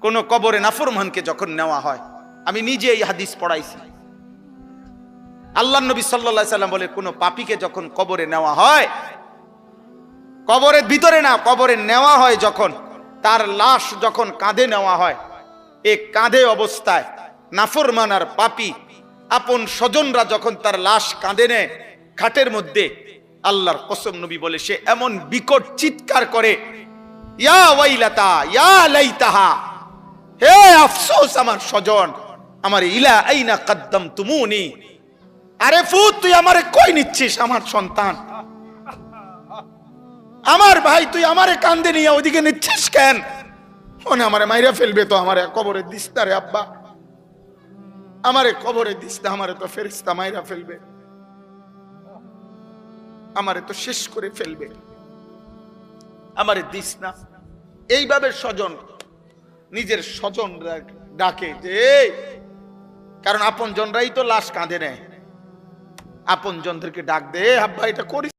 কোন কবরে নাফরমানকে যখন নেওয়া হয়, আমি নিজে এই হাদিস পড়াইছি, আল্লাহর নবী সাল্লাল্লাহু আলাইহি সাল্লাম বলে কোন পাপীকে যখন কবরে নেওয়া হয়, কবরের ভিতরে না, কবরে নেওয়া হয় যখন, তার লাশ যখন কাঁধে নেওয়া হয়, এই কাঁধে অবস্থায় নাফরমান আর পাপী আপন স্বজনরা যখন তার লাশ কাঁধে নেয় খাটের মধ্যে, আল্লাহর কসম নবী বলে সে এমন বিকট চিৎকার করে, ইয়া ওয়াইলাতা ইয়া লাইতাহা, হে আফসোস আমার স্বজন, আমার ইলা আইনা কদ্দামতুমুনি, আরে ফুত তুই আমারে কই নিচ্ছিস, আমার সন্তান, আমার ভাই তুই আমারে কান্দে নিয়ে ওদিকে নিচ্ছিস কেন, মনে আমারে মাইরা ফেলবে তো, আমারে কবরে দিস না রে আব্বা, আমারে কবরে দিস না, আমারে তো ফেরেশতা মাইরা ফেলবে, আমারে তো শেষ করে ফেলবে, আমারে দিস না। এইভাবে স্বজন নিজের স্বজন ডাকে যে, কারণ আপন জনরাই তো লাশ কাঁধে নেয়, আপন জনদেরকে ডাক দে, আব্বা এটা করিস